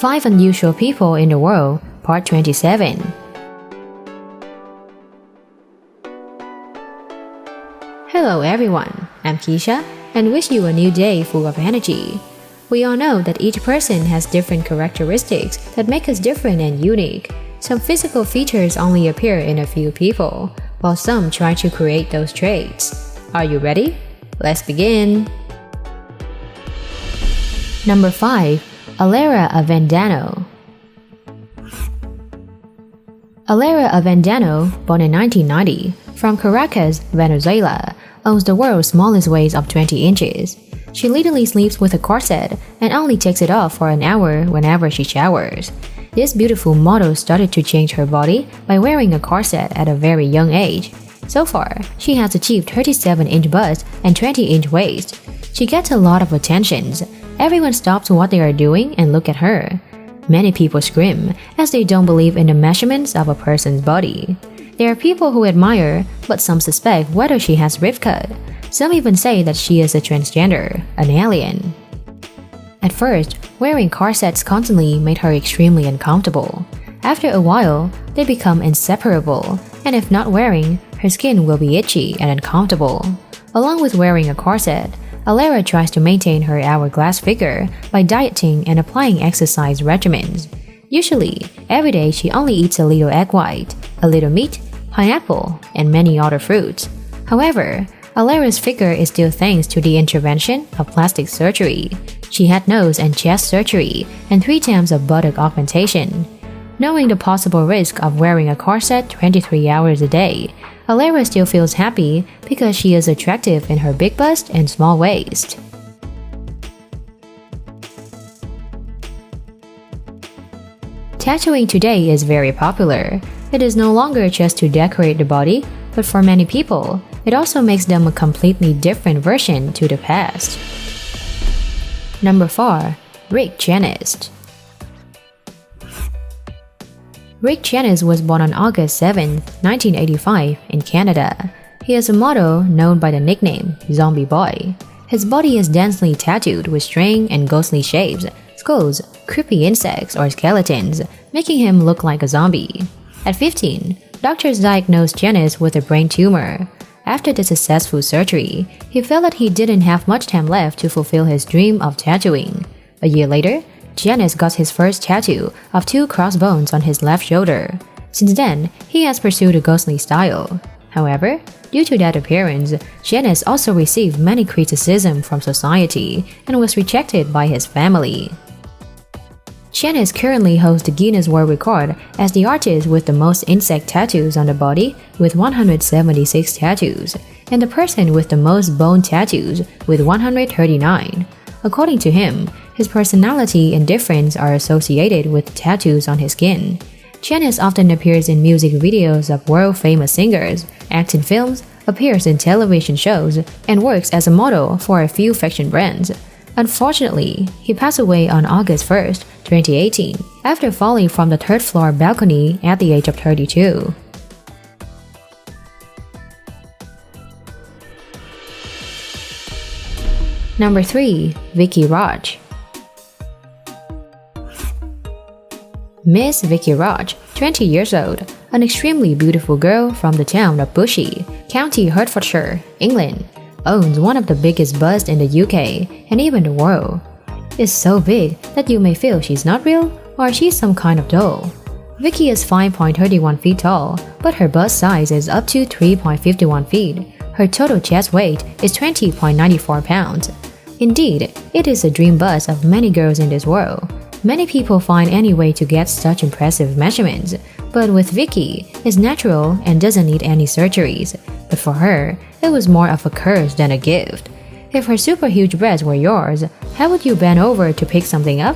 5 Unusual People in the World, Part 27. Hello everyone, I'm Keisha, and wish you a new day full of energy. We all know that each person has different characteristics that make us different and unique. Some physical features only appear in a few people, while some try to create those traits. Are you ready? Let's begin! Number 5. Alera Avendano. Alera Avendano, born in 1990, from Caracas, Venezuela, owns the world's smallest waist of 20 inches. She literally sleeps with a corset and only takes it off for an hour whenever she showers. This beautiful model started to change her body by wearing a corset at a very young age. So far, she has achieved 37-inch bust and 20-inch waist. She gets a lot of attentions. Everyone stops what they are doing and look at her. Many people scream as they don't believe in the measurements of a person's body. There are people who admire, but some suspect whether she has rib cut. Some even say that she is a transgender, an alien. At first, wearing corsets constantly made her extremely uncomfortable. After a while, they become inseparable, and if not wearing, her skin will be itchy and uncomfortable. Along with wearing a corset, Alera tries to maintain her hourglass figure by dieting and applying exercise regimens. Usually, every day she only eats a little egg white, a little meat, pineapple, and many other fruits. However, Alera's figure is still thanks to the intervention of plastic surgery. She had nose and chest surgery and 3 times of buttock augmentation. Knowing the possible risk of wearing a corset 23 hours a day, Alera still feels happy because she is attractive in her big bust and small waist. Tattooing today is very popular. It is no longer just to decorate the body, but for many people, it also makes them a completely different version to the past. Number 4. Rick Janis. Rick Janis was born on August 7, 1985, in Canada. He is a model known by the nickname Zombie Boy. His body is densely tattooed with strange and ghostly shapes, skulls, creepy insects, or skeletons, making him look like a zombie. At 15, doctors diagnosed Janis with a brain tumor. After the successful surgery, he felt that he didn't have much time left to fulfill his dream of tattooing. A year later, Janis got his first tattoo of 2 crossbones on his left shoulder. Since then, he has pursued a ghostly style. However, due to that appearance, Janis also received many criticism from society and was rejected by his family. Janis currently holds the Guinness World Record as the artist with the most insect tattoos on the body with 176 tattoos, and the person with the most bone tattoos with 139. According to him, his personality and difference are associated with tattoos on his skin. Janis often appears in music videos of world-famous singers, acts in films, appears in television shows, and works as a model for a few fashion brands. Unfortunately, he passed away on August 1, 2018, after falling from the 3rd floor balcony at the age of 32. Number 3. Vicky Raj. Miss Vicky Raj, 20 years old, an extremely beautiful girl from the town of Bushey, County Hertfordshire, England, owns one of the biggest busts in the UK and even the world. It's so big that you may feel she's not real or she's some kind of doll. Vicky is 5.31 feet tall, but her bust size is up to 3.51 feet. Her total chest weight is 20.94 pounds. Indeed, it is a dream bust of many girls in this world. Many people find any way to get such impressive measurements, but with Vicky, it's natural and doesn't need any surgeries. But for her, it was more of a curse than a gift. If her super huge breasts were yours, how would you bend over to pick something up?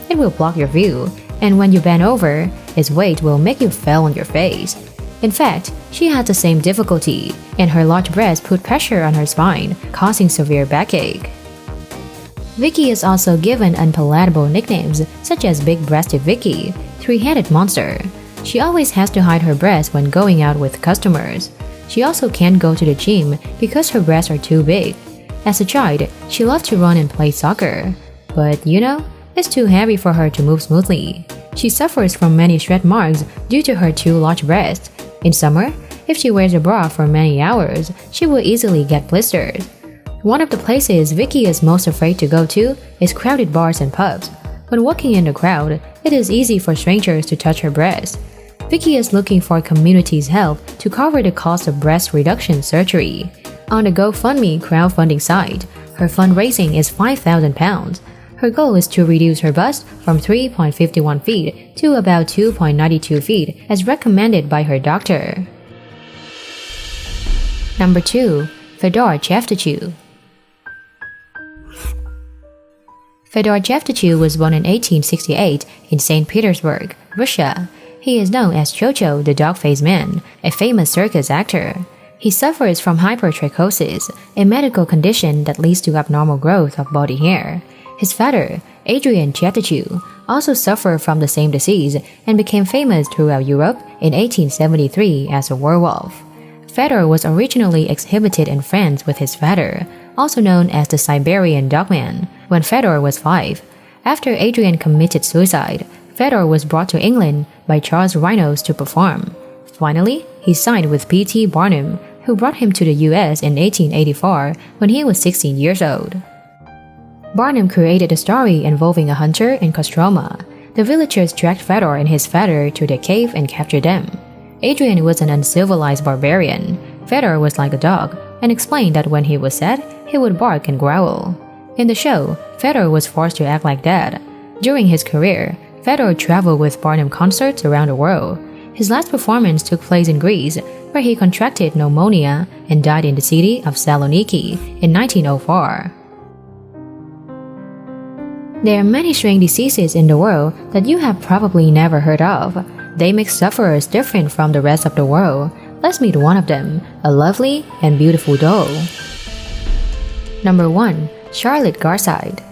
It will block your view, and when you bend over, its weight will make you fall on your face. In fact, she had the same difficulty, and her large breasts put pressure on her spine, causing severe backache. Vicky is also given unpalatable nicknames such as Big-Breasted Vicky, Three-Headed Monster. She always has to hide her breasts when going out with customers. She also can't go to the gym because her breasts are too big. As a child, she loved to run and play soccer. But you know, It's too heavy for her to move smoothly. She suffers from many stretch marks due to her too large breasts. In summer, if she wears a bra for many hours, she will easily get blisters. One of the places Vicky is most afraid to go to is crowded bars and pubs. When walking in the crowd, it is easy for strangers to touch her breasts. Vicky is looking for community's help to cover the cost of breast reduction surgery. On the GoFundMe crowdfunding site, her fundraising is £5,000. Her goal is to reduce her bust from 3.51 feet to about 2.92 feet as recommended by her doctor. Number 2. Fedor Cheftachew. Fedor Cheftachew was born in 1868 in St. Petersburg, Russia. He is known as Chocho the Dog-Faced Man, a famous circus actor. He suffers from hypertrichosis, a medical condition that leads to abnormal growth of body hair. His father, Adrian Cheftachew, also suffered from the same disease and became famous throughout Europe in 1873 as a werewolf. Fedor was originally exhibited in France with his father, also known as the Siberian Dogman, when Fedor was 5. After Adrian committed suicide, Fedor was brought to England by Charles Reynolds to perform. Finally, he signed with P.T. Barnum, who brought him to the US in 1884 when he was 16 years old. Barnum created a story involving a hunter in Kostroma. The villagers tracked Fedor and his father to the cave and captured them. Adrian was an uncivilized barbarian. Fedor was like a dog, and explained that when he was sad, he would bark and growl. In the show, Fedor was forced to act like that. During his career, Fedor traveled with Barnum concerts around the world. His last performance took place in Greece, where he contracted pneumonia and died in the city of Saloniki in 1904. There are many strange diseases in the world that you have probably never heard of. They make sufferers different from the rest of the world. Let's meet one of them, a lovely and beautiful doll. Number 1. Charlotte Garside.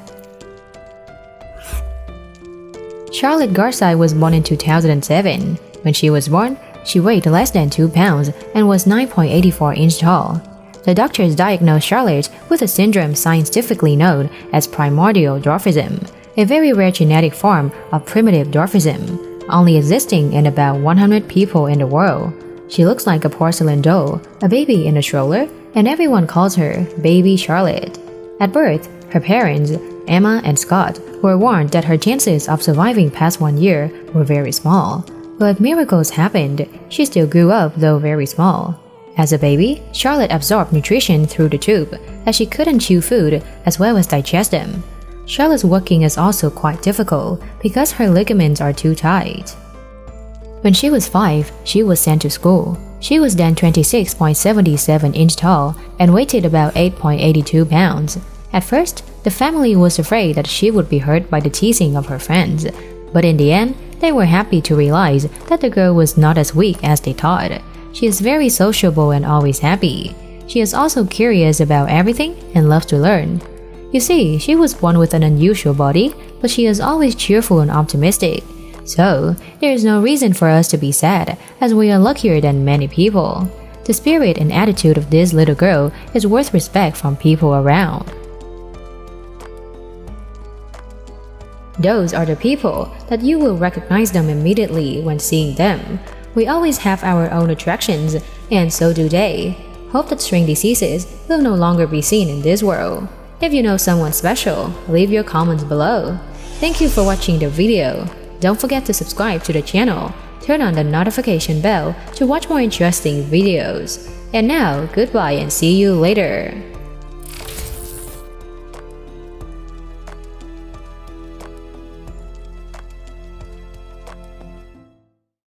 Charlotte Garside was born in 2007. When she was born, she weighed less than 2 pounds and was 9.84 inches tall. The doctors diagnosed Charlotte with a syndrome scientifically known as primordial dwarfism, a very rare genetic form of primitive dwarfism, only existing in about 100 people in the world. She looks like a porcelain doll, a baby in a stroller, and everyone calls her Baby Charlotte. At birth, her parents, Emma and Scott, were warned that her chances of surviving past 1 year were very small. But miracles happened. She still grew up, though very small. As a baby, Charlotte absorbed nutrition through the tube, as she couldn't chew food as well as digest them. Charlotte's walking is also quite difficult because her ligaments are too tight. When she was 5, she was sent to school. She was then 26.77 inches tall and weighed about 8.82 pounds. At first, the family was afraid that she would be hurt by the teasing of her friends, but in the end, they were happy to realize that the girl was not as weak as they thought. She is very sociable and always happy. She is also curious about everything and loves to learn. You see, she was born with an unusual body, but she is always cheerful and optimistic. So, there is no reason for us to be sad, as we are luckier than many people. The spirit and attitude of this little girl is worth respect from people around. Those are the people that you will recognize them immediately when seeing them. We always have our own attractions, and so do they. Hope that strange diseases will no longer be seen in this world. If you know someone special, leave your comments below. Thank you for watching the video. Don't forget to subscribe to the channel. Turn on the notification bell to watch more interesting videos. And now, goodbye and see you later.